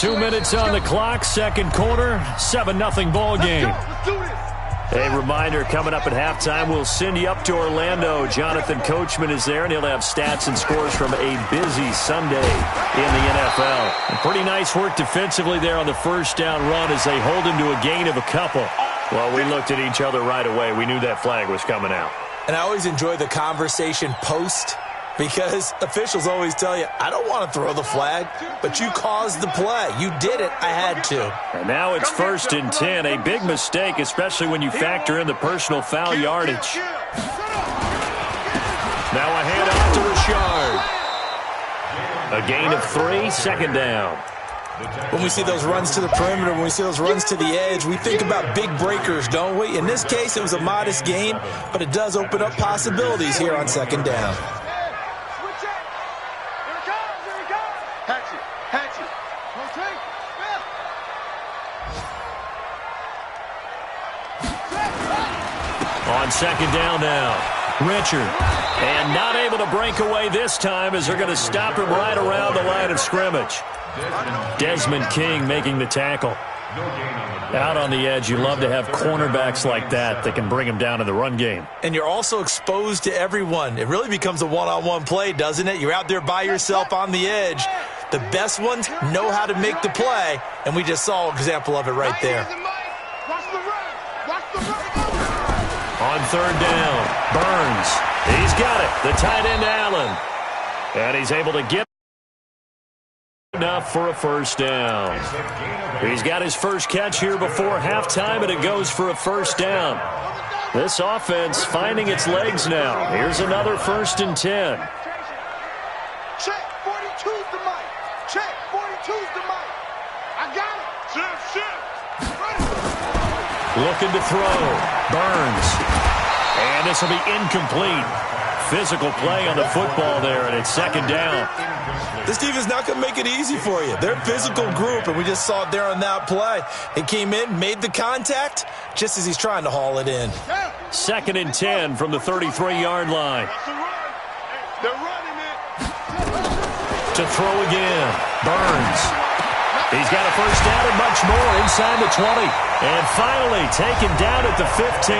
2 minutes on the clock, second quarter, 7-0 ball game. A reminder, coming up at halftime, we'll send you up to Orlando. Jonathan Coachman is there, and he'll have stats and scores from a busy Sunday in the NFL. And pretty nice work defensively there on the first down run as they hold him to a gain of a couple. Well, we looked at each other right away. We knew that flag was coming out. And I always enjoy the conversation post, because officials always tell you, I don't want to throw the flag, but you caused the play. You did it. I had to. And now it's 1st and 10. A big mistake, especially when you factor in the personal foul yardage. Now a handoff to Richard. A gain of 3, second down. When we see those runs to the perimeter, when we see those runs to the edge, we think about big breakers, don't we? In this case, it was a modest gain, but it does open up possibilities here on second down. On second down now, Richard. And not able to break away this time as they're going to stop him right around the line of scrimmage. Desmond King making the tackle. Out on the edge, you love to have cornerbacks like that can bring him down in the run game. And you're also exposed to everyone. It really becomes a one-on-one play, doesn't it? You're out there by yourself on the edge. The best ones know how to make the play, and we just saw an example of it right there. On third down, Burns. He's got it. The tight end, Allen. And he's able to get enough for a first down. He's got his first catch here before halftime, and it goes for a first down. This offense finding its legs now. Here's another 1st and 10. Check, 42's the mic. Check, 42's the mic. I got it. Shift. Looking to throw. Burns. And this will be incomplete. Physical play on the football there, and it's second down. This defense is not going to make it easy for you. They're a physical group, and we just saw it there on that play. He came in, made the contact, just as he's trying to haul it in. 2nd and 10 from the 33-yard line. They're running it. To throw again. Burns. He's got a first down and much more inside the 20. And finally taken down at the 15.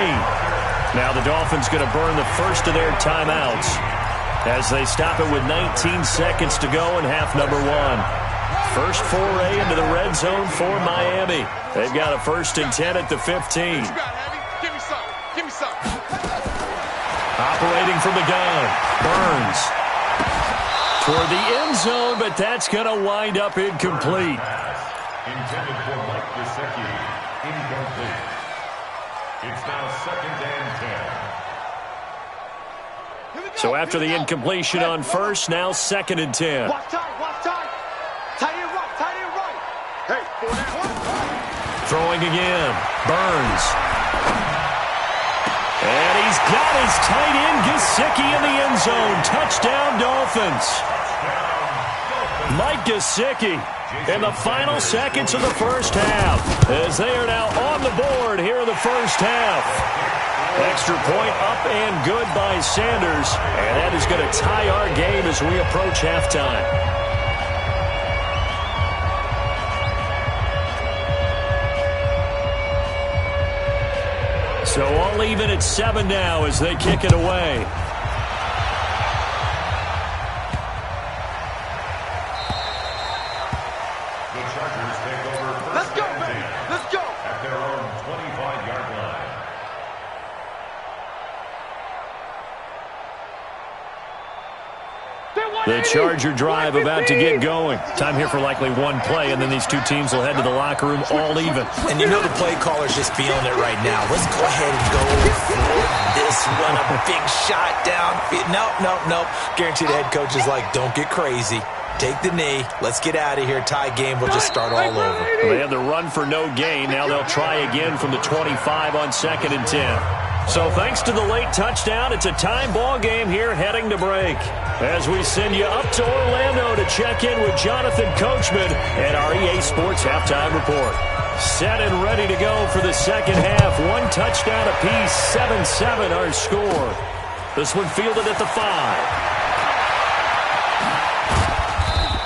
Now the Dolphins going to burn the first of their timeouts as they stop it with 19 seconds to go in half number 1. First foray into the red zone for Miami. They've got a 1st and 10 at the 15. Give me some. Operating from the gun. Burns. Toward the end zone, but that's going to wind up incomplete. Intended for Mike Gesicki. Incomplete. It's now 2nd and 10. So after the incompletion on first, now 2nd and 10. Watch time. Tight end right. Hey, throwing again. Burns. And he's got his tight end Gesicki in the end zone. Touchdown, Dolphins. Mike Gesicki in the final seconds of the first half as they are now on the board here in the first half. Extra point up and good by Sanders, and that is going to tie our game as we approach halftime. So all even at 7 now as they kick it away. The Charger drive about to get going. Time here for likely one play, and then these two teams will head to the locker room all even. And you know the play caller's just feeling it right now. Let's go ahead and go for this one. A big shot down. Nope. Guarantee the head coach is like, don't get crazy. Take the knee. Let's get out of here. Tie game. We'll just start all over. They had the run for no gain. Now they'll try again from the 25 on 2nd and 10. So thanks to the late touchdown, it's a time ball game here heading to break. As we send you up to Orlando to check in with Jonathan Coachman and our EA Sports Halftime Report. Set and ready to go for the second half. One touchdown apiece, 7-7 our score. This one fielded at the 5.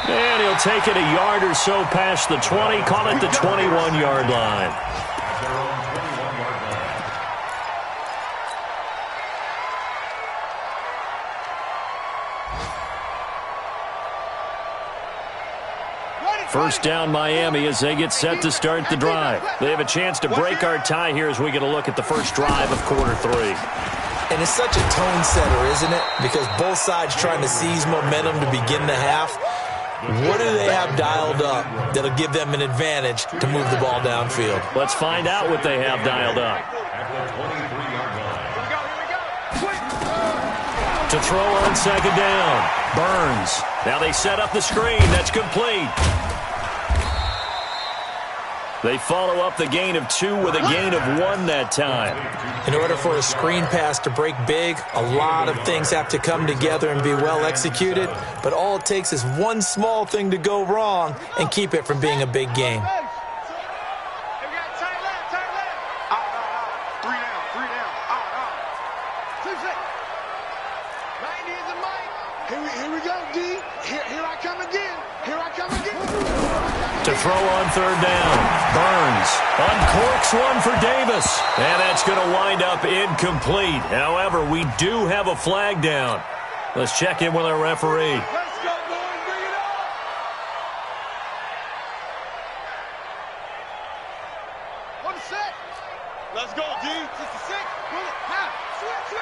And he'll take it a yard or so past the 20, call it the 21-yard line. At their own 21-yard line. First down Miami as they get set to start the drive. They have a chance to break our tie here as we get a look at the first drive of quarter 3. And it's such a tone setter, isn't it? Because both sides trying to seize momentum to begin the half. What do they have dialed up that'll give them an advantage to move the ball downfield? Let's find out what they have dialed up. At the 23-yard line. To throw on second down, Burns. Now they set up the screen. That's complete. They follow up the gain of 2 with a gain of 1 that time. In order for a screen pass to break big, a lot of things have to come together and be well executed, but all it takes is one small thing to go wrong and keep it from being a big game. Here we go, D. Here I come again. Here I come again. To throw on third down, Burns uncorks one for Davis, and that's going to wind up incomplete. However, we do have a flag down. Let's check in with our referee. Let's go, boys. Bring it on. On the set. Let's go, D. 66. Pull it. Now, switch.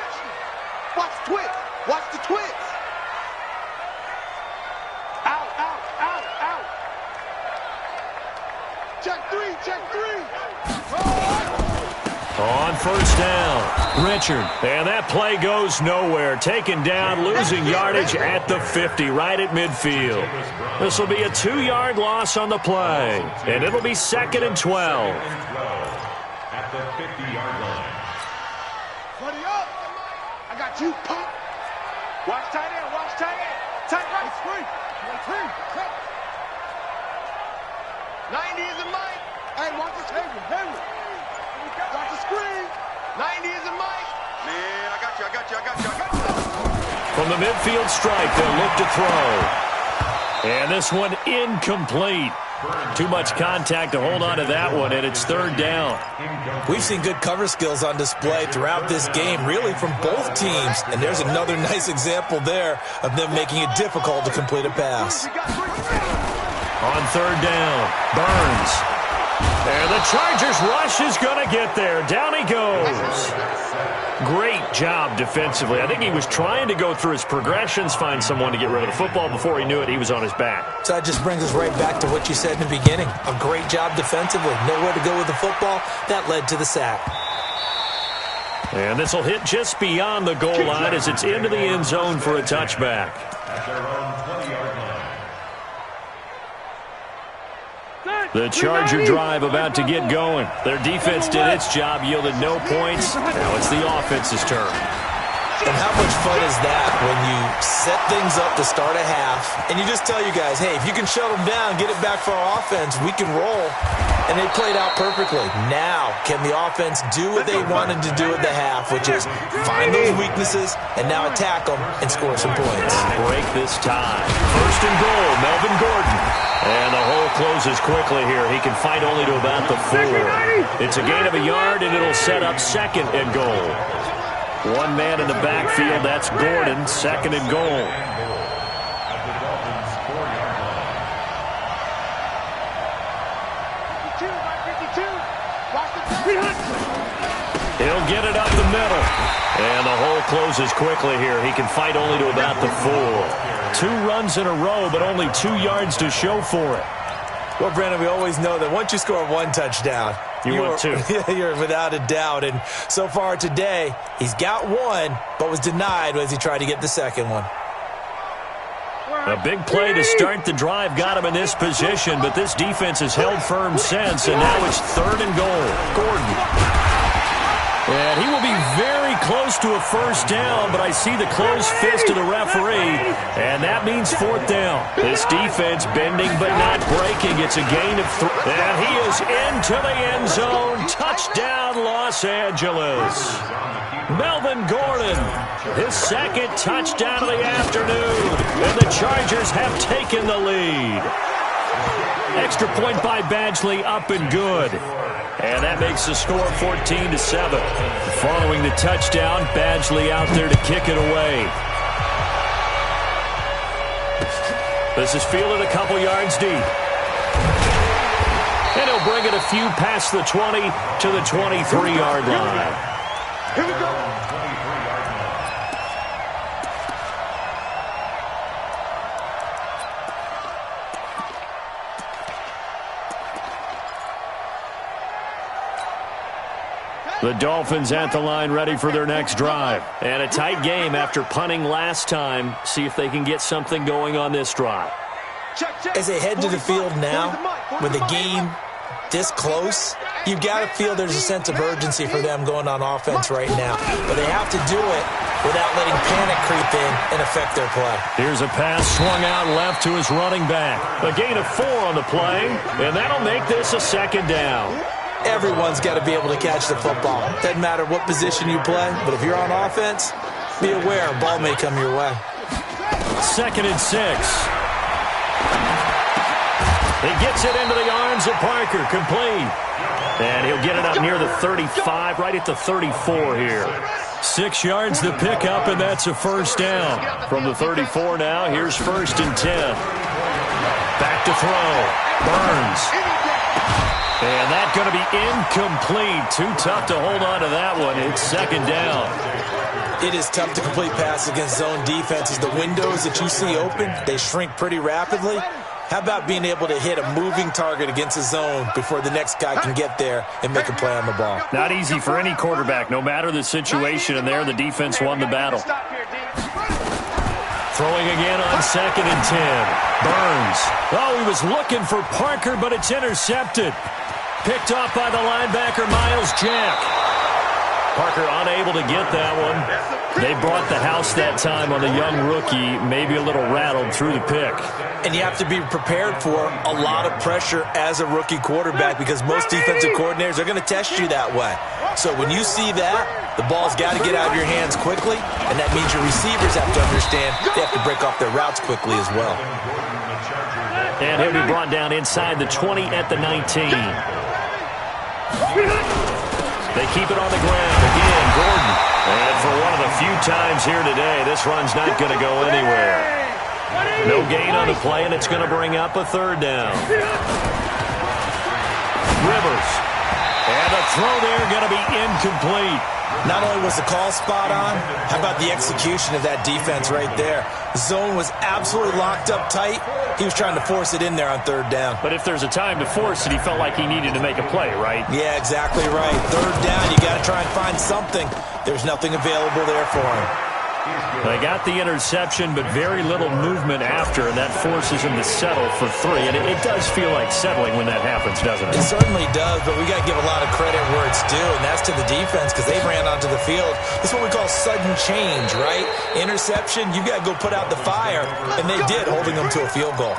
Watch the twitch. Watch the twitch. Out. Check three. On first down, Richard. And that play goes nowhere. Taken down, losing yardage at the 50, right at midfield. This will be a 2-yard loss on the play. And it'll be 2nd and 12. At the 50-yard line. Buddy up. I got you, pop. Watch tight end. Tight right. Three. 90 is a mic. Hey, watch the table. Watch the screen. 90 is a mic. Man, I got you. From the midfield stripe, they'll look to throw. And this one incomplete. Too much contact to hold on to that one, and it's third down. We've seen good cover skills on display throughout this game, really from both teams. And there's another nice example there of them making it difficult to complete a pass. On third down, Burns. And the Chargers rush is going to get there. Down he goes. Great job defensively. I think he was trying to go through his progressions, find someone to get rid of the football. Before he knew it, he was on his back. So that just brings us right back to what you said in the beginning. A great job defensively. Nowhere to go with the football. That led to the sack. And this will hit just beyond the goal line as it's into the end zone for a touchback. At their own 20-yard line. The Charger drive about to get going. Their defense did its job, yielded no points. Now it's the offense's turn. And how much fun is that when you set things up to start a half and you just tell you guys, hey, if you can shut them down, get it back for our offense, we can roll. And they played out perfectly. Now, can the offense do what they wanted to do at the half, which is find those weaknesses and now attack them and score some points? Break this tie. First and goal, Melvin Gordon. And the hole closes quickly here. He can fight only to about the 4. It's a gain of a yard, and it'll set up 2nd and goal. One man in the backfield, that's Gordon, 2nd and goal. At the Dolphins' 4-yard line. 52. He'll get it up the middle. And the hole closes quickly here. He can fight only to about the 4. 2 runs in a row, but only 2 yards to show for it. Well, Brandon, we always know that once you score 1 touchdown, want 2. You're without a doubt. And so far today, he's got 1, but was denied as he tried to get the second one. A big play to start the drive got him in this position, but this defense has held firm since, and now it's 3rd and goal. Gordon. And he will be very close to a first down, but I see the closed fist of the referee, and that means fourth down. This defense bending but not breaking. It's a gain of 3. And he is into the end zone. Touchdown, Los Angeles. Melvin Gordon, his second touchdown of the afternoon, and the Chargers have taken the lead. Extra point by Badgley, up and good. And that makes the score 14-7. Following the touchdown, Badgley out there to kick it away. This is fielded a couple yards deep. And he'll bring it a few past the 20 to the 23-yard line. Here we go. The Dolphins at the line ready for their next drive. And a tight game after punting last time. See if they can get something going on this drive. As they head to the field now, with the game this close, you've got to feel there's a sense of urgency for them going on offense right now. But they have to do it without letting panic creep in and affect their play. Here's a pass swung out left to his running back. A gain of 4 on the play, and that'll make this a second down. Everyone's got to be able to catch the football. Doesn't matter what position you play, but if you're on offense, be aware a ball may come your way. 2nd and 6. He gets it into the arms of Parker, complete. And he'll get it up near the 35, right at the 34 here. 6 yards the pickup, and that's a first down. From the 34 now, here's 1st and 10. Back to throw. Burns. And that's going to be incomplete. Too tough to hold on to that one. It's 2nd down. It is tough to complete passes against zone defenses. The windows that you see open, they shrink pretty rapidly. How about being able to hit a moving target against a zone before the next guy can get there and make a play on the ball? Not easy for any quarterback, no matter the situation, and there the defense won the battle. Throwing again on 2nd and 10. Burns. Oh, he was looking for Parker, but it's intercepted. Picked off by the linebacker, Miles Jack. Parker unable to get that one. They brought the house that time on the young rookie, maybe a little rattled through the pick. And you have to be prepared for a lot of pressure as a rookie quarterback because most defensive coordinators are going to test you that way. So when you see that, the ball's got to get out of your hands quickly, and that means your receivers have to understand they have to break off their routes quickly as well. And he'll be brought down inside the 20 at the 19. They keep it on the ground. Again, Gordon. And for one of the few times here today, this run's not going to go anywhere. No gain on the play, and it's going to bring up a 3rd down. Rivers. And the throw there going to be incomplete. Not only was the call spot on, how about the execution of that defense right there? The zone was absolutely locked up tight. He was trying to force it in there on 3rd down. But if there's a time to force it, he felt like he needed to make a play, right? Yeah, exactly right. 3rd down, you got to try and find something. There's nothing available there for him. They got the interception, but very little movement after, and that forces him to settle for 3. And it does feel like settling when that happens, doesn't it? It certainly does, but we got to give a lot of credit where it's due, and that's to the defense because they ran onto the field. This is what we call sudden change, right? Interception, you got to go put out the fire, and they did, holding them to a field goal.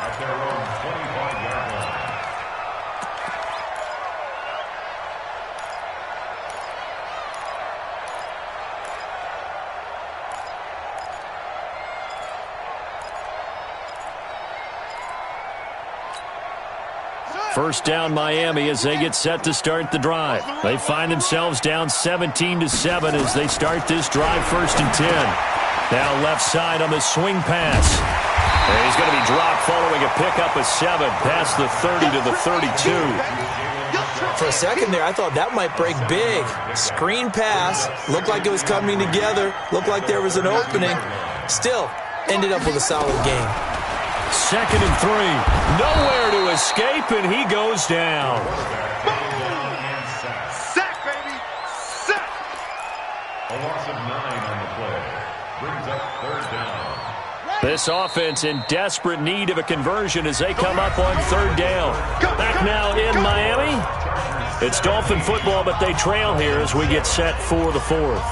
First down Miami as they get set to start the drive. They find themselves down 17-7 as they start this drive, 1st and 10. Now left side on the swing pass. And he's going to be dropped following a pickup of 7 past the 30 to the 32. For a second there, I thought that might break big. Screen pass. Looked like it was coming together. Looked like there was an opening. Still, ended up with a solid game. 2nd and 3. Nowhere to escape, and he goes down. Sack, baby. Sack. A loss of 9 on the play. Brings up 3rd down. This offense in desperate need of a conversion as they come up on 3rd down. Back now in Miami. It's Dolphin football, but they trail here as we get set for the fourth.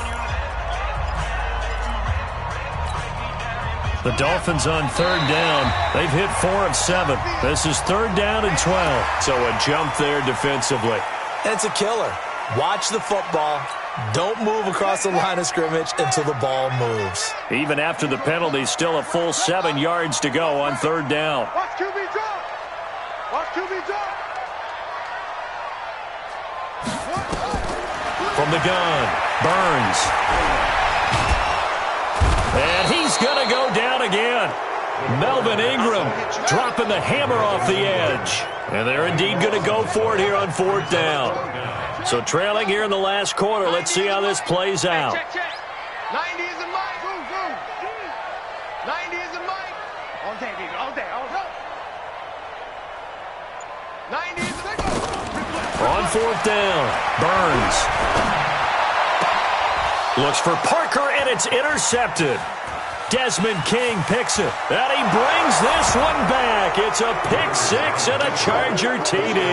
The Dolphins on third down. They've hit 4 of 7. This is third down and 12. So a jump there defensively. And it's a killer. Watch the football. Don't move across the line of scrimmage until the ball moves. Even after the penalty, still a full 7 yards to go on third down. Watch QB drop. Watch QB drop. From the gun, Burns. And he's going to go down again. Melvin Ingram dropping the hammer off the edge. And they're indeed going to go for it here on fourth down. So trailing here in the last quarter. Let's see how this plays out. Check, check. 90 is a mic. 90 is a mic. All day, baby. All day. All day. 90 is a mic. On fourth down, Burns. Looks for Parker, and it's intercepted. Desmond King picks it, and he brings this one back. It's a pick six and a Charger TD.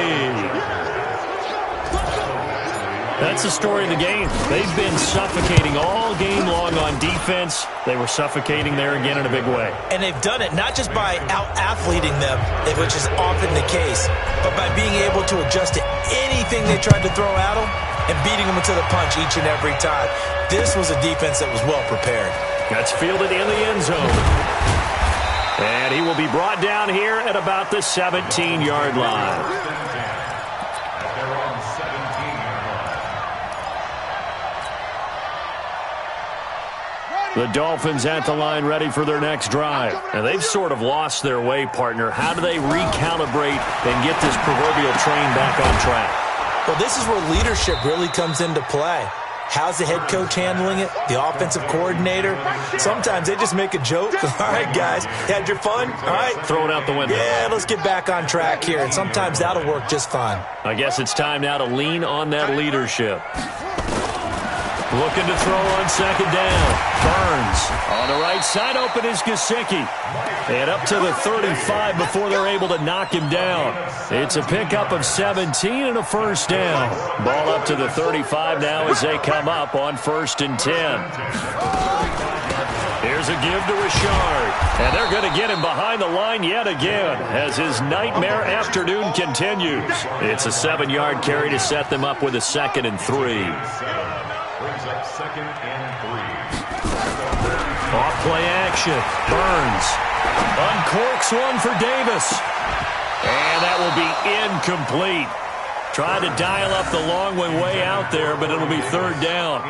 That's the story of the game. They've been suffocating all game long on defense. They were suffocating there again in a big way. And they've done it not just by out-athleting them, which is often the case, but by being able to adjust to anything they tried to throw at them and beating them to the punch each and every time. This was a defense that was well prepared. That's fielded in the end zone. And he will be brought down here at about the 17-yard line. The Dolphins at the line ready for their next drive. And they've sort of lost their way, partner. How do they recalibrate and get this proverbial train back on track? Well, this is where leadership really comes into play. How's the head coach handling it? The offensive coordinator? Sometimes they just make a joke. All right, guys, had your fun? All right. Throw it out the window. Yeah, let's get back on track here. And sometimes that'll work just fine. I guess it's time now to lean on that leadership. Looking to throw on second down. Burns on the right side. Open is Gesicki. And up to the 35 before they're able to knock him down. It's a pickup of 17 and a first down. Ball up to the 35 now as they come up on 1st and 10. Here's a give to Richard. And they're going to get him behind the line yet again as his nightmare afternoon continues. It's a 7-yard carry to set them up with a 2nd and 3. Brings up 2nd and 3. Off play action. Burns uncorks one for Davis. And that will be incomplete. Tried to dial up the long way out there, but it'll be 3rd down.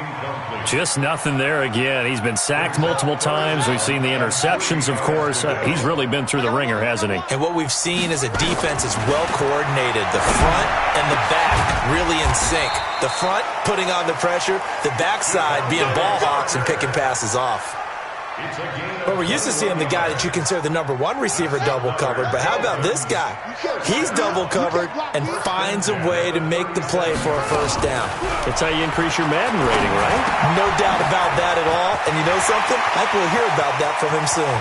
Just nothing there again. He's been sacked multiple times. We've seen the interceptions, of course. He's really been through the ringer, hasn't he? And what we've seen is a defense that's well coordinated. The front and the back really in sync. The front putting on the pressure, the backside being ball hawks and picking passes off. But we're used to seeing the guy that you consider the number 1 receiver double covered. But how about this guy? He's double covered and finds a way to make the play for a first down. That's how you increase your Madden rating, right? No doubt about that at all. And you know something? I think we'll hear about that from him soon.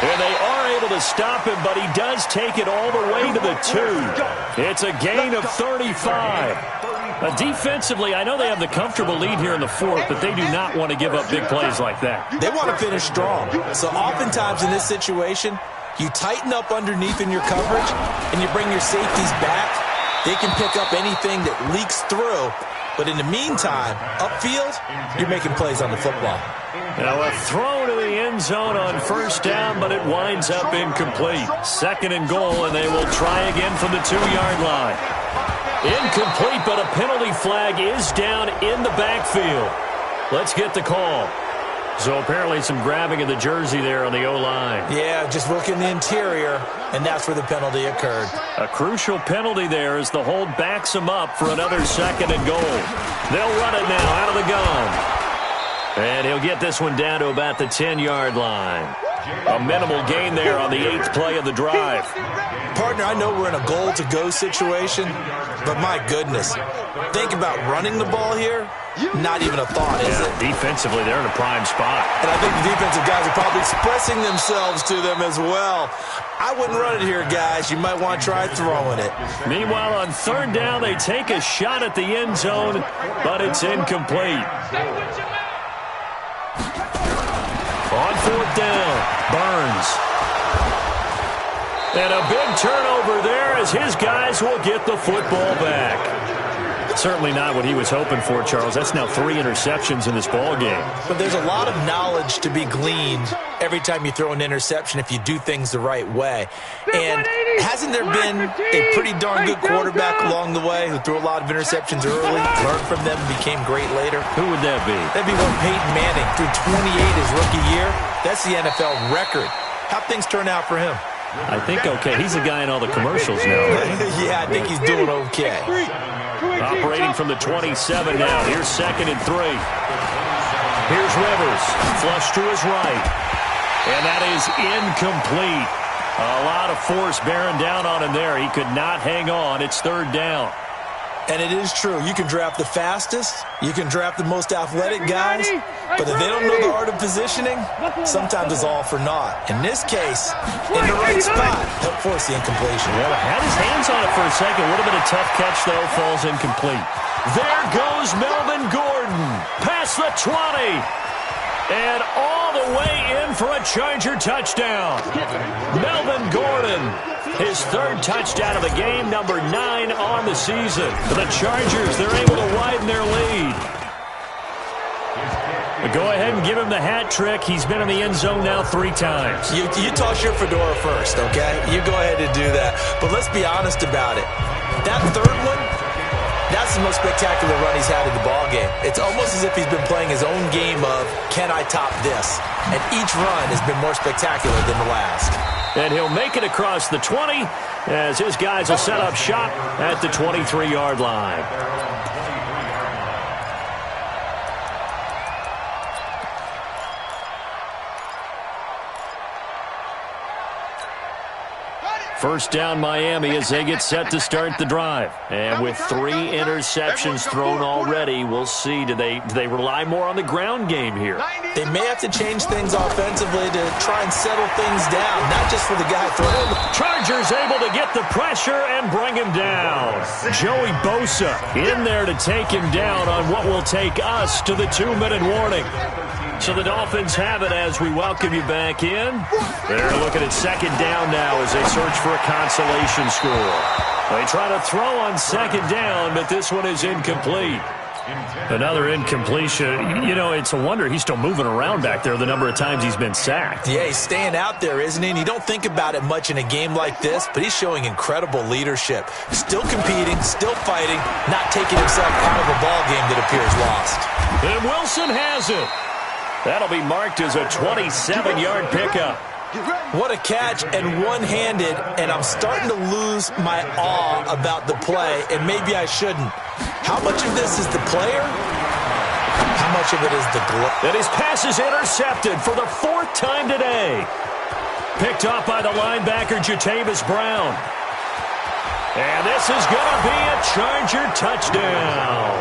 And they are able to stop him, but he does take it all the way to the 2. It's a gain of 35. Defensively, I know they have the comfortable lead here in the 4th, but they do not want to give up big plays like that. They want to finish strong. So oftentimes in this situation, you tighten up underneath in your coverage, and you bring your safeties back. They can pick up anything that leaks through. But in the meantime, upfield, you're making plays on the football. Now a throw to the end zone on 1st down, but it winds up incomplete. 2nd and goal, and they will try again from the 2-yard line. Incomplete, but a penalty flag is down in the backfield. Let's get the call. So apparently some grabbing of the jersey there on the O-line. Yeah, just look in the interior, and that's where the penalty occurred. A crucial penalty there as the hold backs him up for another 2nd and goal. They'll run it now out of the gun. And he'll get this one down to about the 10-yard line. A minimal gain there on the 8th play of the drive. Partner, I know we're in a goal-to-go situation, but my goodness, think about running the ball here. Not even a thought, is it? Defensively, they're in a prime spot. And I think the defensive guys are probably expressing themselves to them as well. I wouldn't run it here, guys. You might want to try throwing it. Meanwhile, on 3rd down, they take a shot at the end zone, but it's incomplete. On 4th down, Burns. And a big turnover there as his guys will get the football back. Certainly not what he was hoping for, Charles. That's now 3 interceptions in this ball game. But there's a lot of knowledge to be gleaned every time you throw an interception if you do things the right way. And hasn't there been a pretty darn good quarterback along the way who threw a lot of interceptions early, learned from them, and became great later? Who would that be? That'd be one Peyton Manning. Threw 28 his rookie year. That's the NFL record. How'd things turn out for him? I think okay. He's the guy in all the commercials now, right? Yeah, I think he's doing okay. Operating from the 27 now. Here's 2nd and 3. Here's Rivers. Flush to his right. And that is incomplete. A lot of force bearing down on him there. He could not hang on. It's 3rd down. And it is true. You can draft the fastest. You can draft the most athletic guys. But if they don't know the art of positioning, sometimes it's all for naught. In this case, in the right spot, helped force the incompletion. Well, had his hands on it for a second. Would have been a tough catch, though. Falls incomplete. There goes Melvin Gordon. Past the 20. And all the way in for a Charger touchdown. Melvin Gordon, his 3rd touchdown of the game, number 9 on the season. For the Chargers, they're able to widen their lead. But go ahead and give him the hat trick. He's been in the end zone now 3 times. You toss your fedora first, okay? You go ahead and do that. But let's be honest about it. That 3rd one, that's the most spectacular run he's had in the ballgame. It's almost as if he's been playing his own game of, can I top this? And each run has been more spectacular than the last. And he'll make it across the 20 as his guys will set up shop at the 23-yard line. First down, Miami, as they get set to start the drive. And with 3 interceptions thrown already, we'll see. Do they rely more on the ground game here? They may have to change things offensively to try and settle things down, not just for the guy throwing. Chargers able to get the pressure and bring him down. Joey Bosa in there to take him down on what will take us to the 2-minute warning. So the Dolphins have it as we welcome you back in. They're looking at 2nd down now as they search for a consolation score. They try to throw on 2nd down, but this one is incomplete. Another incompletion. You know, it's a wonder he's still moving around back there the number of times he's been sacked. Yeah, he's staying out there, isn't he? And you don't think about it much in a game like this, but he's showing incredible leadership. Still competing, still fighting, not taking himself out of a ball game that appears lost. And Wilson has it. That'll be marked as a 27-yard pickup. What a catch, and one-handed, and I'm starting to lose my awe about the play, and maybe I shouldn't. How much of this is the player? How much of it is the glove? And his pass is intercepted for the 4th time today. Picked off by the linebacker, Jatavis Brown. And this is going to be a Charger touchdown.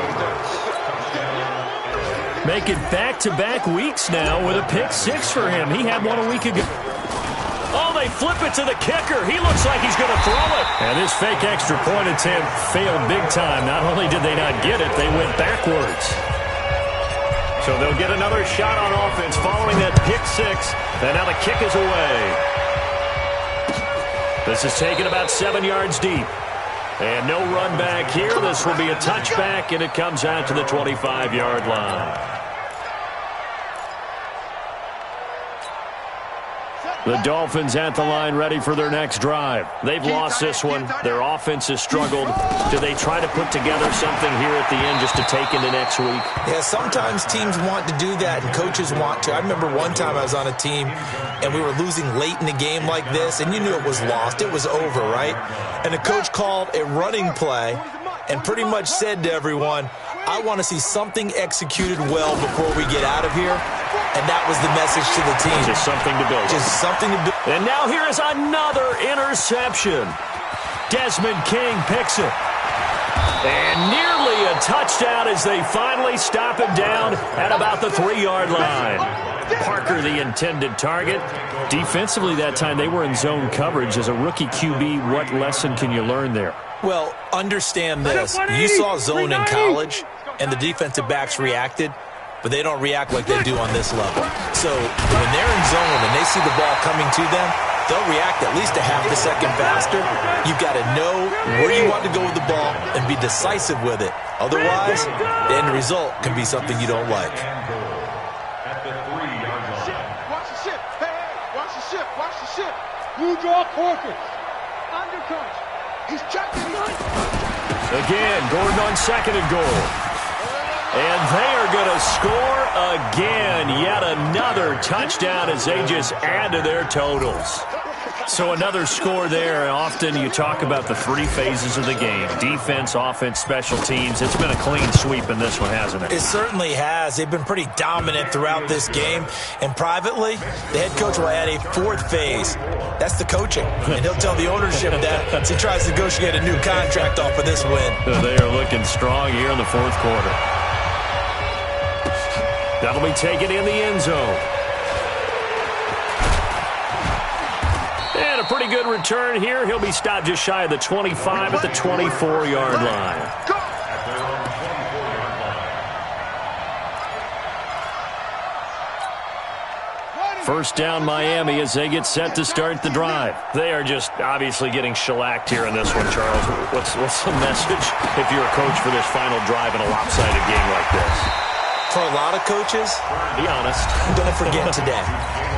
Making back-to-back weeks now with a pick 6 for him. He had one a week ago. Oh, they flip it to the kicker. He looks like he's going to throw it. And this fake extra point attempt failed big time. Not only did they not get it, they went backwards. So they'll get another shot on offense following that pick 6. And now the kick is away. This is taken about 7 yards deep. And no run back here. This will be a touchback, and it comes out to the 25-yard line. The Dolphins at the line ready for their next drive. They've lost this one. Their offense has struggled. Do they try to put together something here at the end just to take into next week? Yeah, sometimes teams want to do that and coaches want to. I remember one time I was on a team and we were losing late in the game like this, and you knew it was lost. It was over, right? And the coach called a running play and pretty much said to everyone, I want to see something executed well before we get out of here. And that was the message to the team. Just something to build. Just something to build. And now here is another interception. Desmond King picks it. And nearly a touchdown as they finally stop him down at about the 3-yard line. Parker, the intended target. Defensively that time, they were in zone coverage. As a rookie QB, what lesson can you learn there? Well, understand this. You saw zone in college, and the defensive backs reacted, but they don't react like they do on this level. So when they're in zone and they see the ball coming to them, they'll react at least a half a second faster. You've got to know where you want to go with the ball and be decisive with it. Otherwise, the end result can be something you don't like. At the 3-yard line. Watch the ship. Hey, watch the ship. Watch the ship. You draw quarters. Undercut. He's checking. Again, Gordon on 2nd and goal. And they are going to score again. Yet another touchdown as they just add to their totals. So another score there. Often you talk about the 3 phases of the game. Defense, offense, special teams. It's been a clean sweep in this one, hasn't it? It certainly has. They've been pretty dominant throughout this game. And privately, the head coach will add a 4th phase. That's the coaching. And he'll tell the ownership that as he tries to negotiate a new contract off of this win. They are looking strong here in the 4th quarter. That'll be taken in the end zone. And a pretty good return here. He'll be stopped just shy of the 25 at the 24-yard line. First down Miami as they get set to start the drive. They are just obviously getting shellacked here in this one, Charles. What's the message if you're a coach for this final drive in a lopsided game like this? For a lot of coaches, be honest. Don't forget today.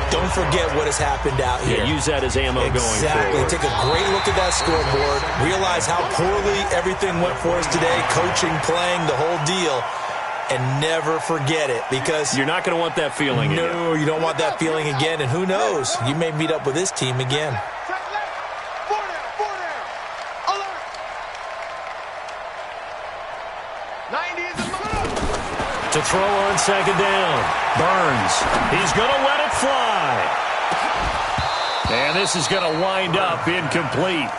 Don't forget what has happened out here. Yeah, use that as ammo going forward. Exactly. Take a great look at that scoreboard. Realize how poorly everything went for us today. Coaching, playing, the whole deal. And never forget it, because you're not going to want that feeling again. No, you don't want that feeling again. And who knows? You may meet up with this team again. To throw on 2nd down. Burns. He's going to let it fly. And this is going to wind up incomplete.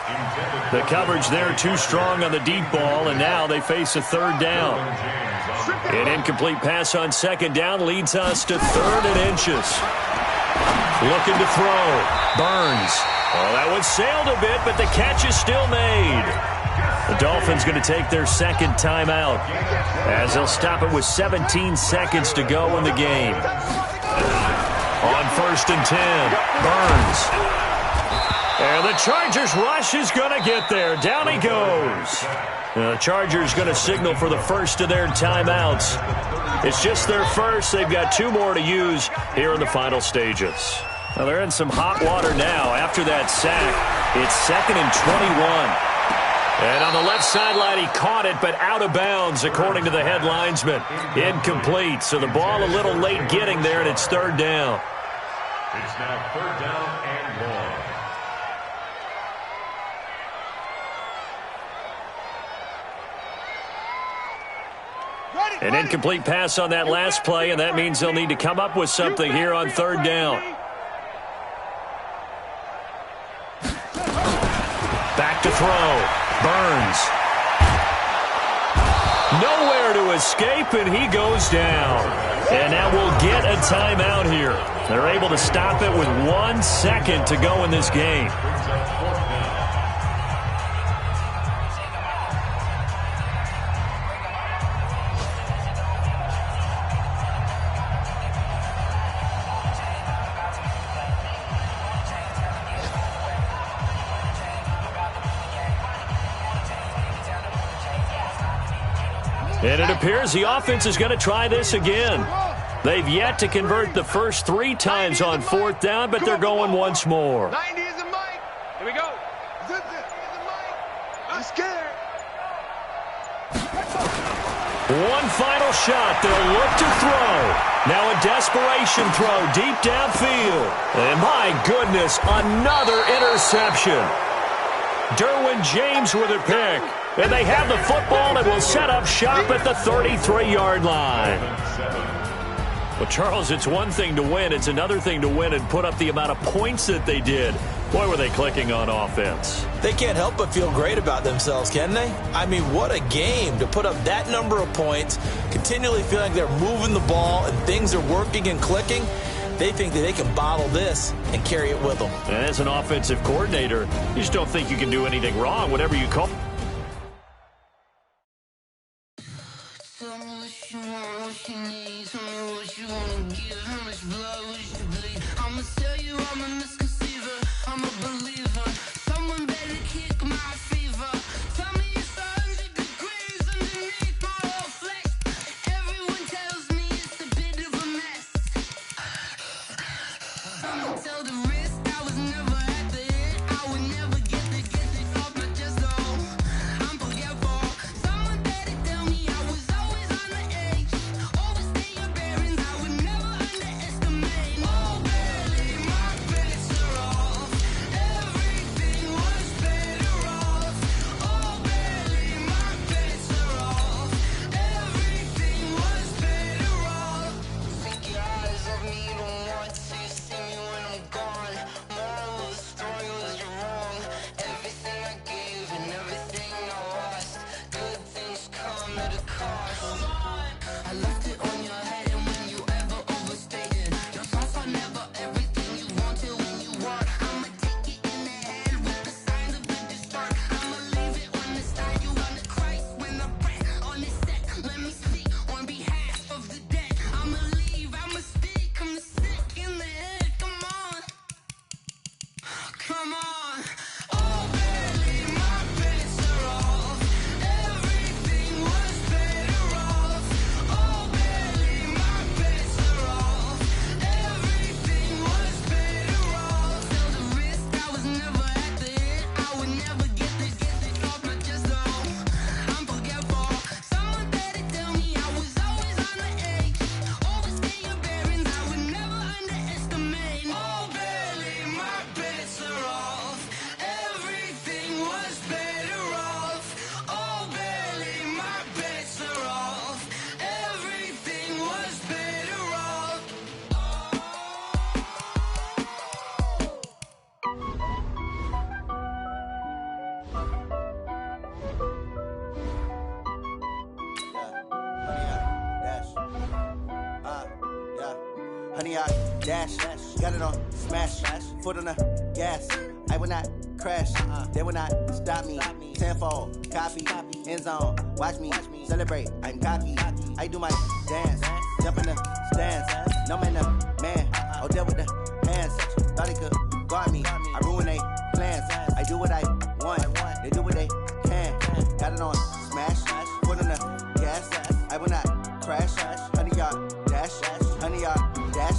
The coverage there too strong on the deep ball, and now they face a 3rd down. An incomplete pass on 2nd down leads us to 3rd and inches. Looking to throw. Burns. Oh, that one sailed a bit, but the catch is still made. The Dolphins going to take their 2nd timeout as they'll stop it with 17 seconds to go in the game. On 1st and 10, Burns. And the Chargers rush is going to get there. Down he goes. The Chargers going to signal for the first of their timeouts. It's just their first. They've got 2 more to use here in the final stages. Well, they're in some hot water now. After that sack, it's 2nd and 21. And on the left sideline, he caught it, but out of bounds, according to the head linesman. Incomplete. So the ball a little late getting there, and it's 3rd down. It's now 3rd down and 1. An incomplete pass on that last play, and that means they'll need to come up with something here on 3rd down. Back to throw. Burns. Nowhere to escape, and he goes down. And now we'll get a timeout here. They're able to stop it with 1 second to go in this game. And it appears the offense is going to try this again. They've yet to convert the first 3 times on 4th down, but they're going once more. 90 is the mic. Here we go. Zip it. I'm scared. One final shot. They'll look to throw. Now a desperation throw deep downfield. And my goodness, another interception. Derwin James with a pick. And they have the football and will set up shop at the 33-yard line. Well, Charles, it's one thing to win. It's another thing to win and put up the amount of points that they did. Boy, were they clicking on offense. They can't help but feel great about themselves, can they? I mean, what a game to put up that number of points, continually feeling like they're moving the ball and things are working and clicking. They think that they can bottle this and carry it with them. And as an offensive coordinator, you just don't think you can do anything wrong, whatever you call. Tell me what you want, what you need. Tell me what you wanna give. How much blood would you bleed? I'ma tell you I'm a misconceiver. I'm a believer. Someone better kick my fever. Tell me it's 100 degrees underneath my whole flesh. Everyone tells me it's a bit of a mess. I'ma tell the risk I was never at the end. I would never get the off my chest. Oh, I'm forgetful. Someone better tell me I was always on the edge. Overstay your bearings. I would never underestimate. Oh, barely my bets are off. Everything was better off. Oh, barely my bets are off. Everything was better off. Take your eyes off me, don't want to see me when I'm gone. Moral of the story was you're wrong. Everything I gave and everything I lost. Good things come at a cost. I left it on your head, and when you ever overstated, your thoughts are never everything you wanted when you want. I'ma take it in the head with the signs of a distort. I'ma leave it on the side. You on the Christ when the breath on the set. Let me speak on behalf of the dead. I'ma leave, I'ma speak. I'm the sick in the head. Come on, come on. Oh, barely my bets are off. Everything was better off. Oh, barely my bets are off. Everything was better off. Tell the risk I was never at the end. I would never get it off my chest. Oh, I'm forgetful. Someone better tell me I was always on the edge. Overstay your bearings. I would never underestimate. Oh, barely my bets are off. Everything was better off. Oh, barely my bets are off. Everything was better off. Honey, I dash, got it on smash, foot on the gas. I will not crash, they will not stop me. Tenfold, copy, end zone, watch me celebrate. I'm cocky, I do my dance, jump in the stands. No man, the man, oh, deal with the hands. Thought he could guard me, I ruin they plans. I do what I want, they do what they can. Got it on smash, foot on the gas. I will not crash, honey, y'all dash, honey, y'all dash,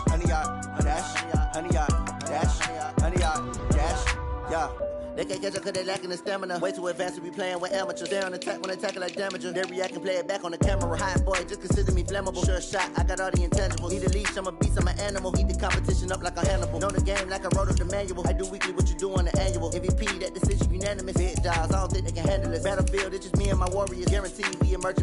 honey, y'all dash, honey, y'all dash, honey, y'all dash, yeah. They can't catch up cause they lacking the stamina. Way too advanced to be playing with amateurs. They on attack when they tackle like damager. They react and play it back on the camera. Hot boy, just consider me flammable. Sure shot, I got all the intangibles. Need a leash, I'm a beast, I'm an animal. Heat the competition up like a Hannibal. Know the game like I wrote up the manual. I do weekly what you do on the annual. MVP, that decision unanimous. Big jobs, I don't think they can handle it. Battlefield, it's just me and my warriors. Guaranteed we emerge.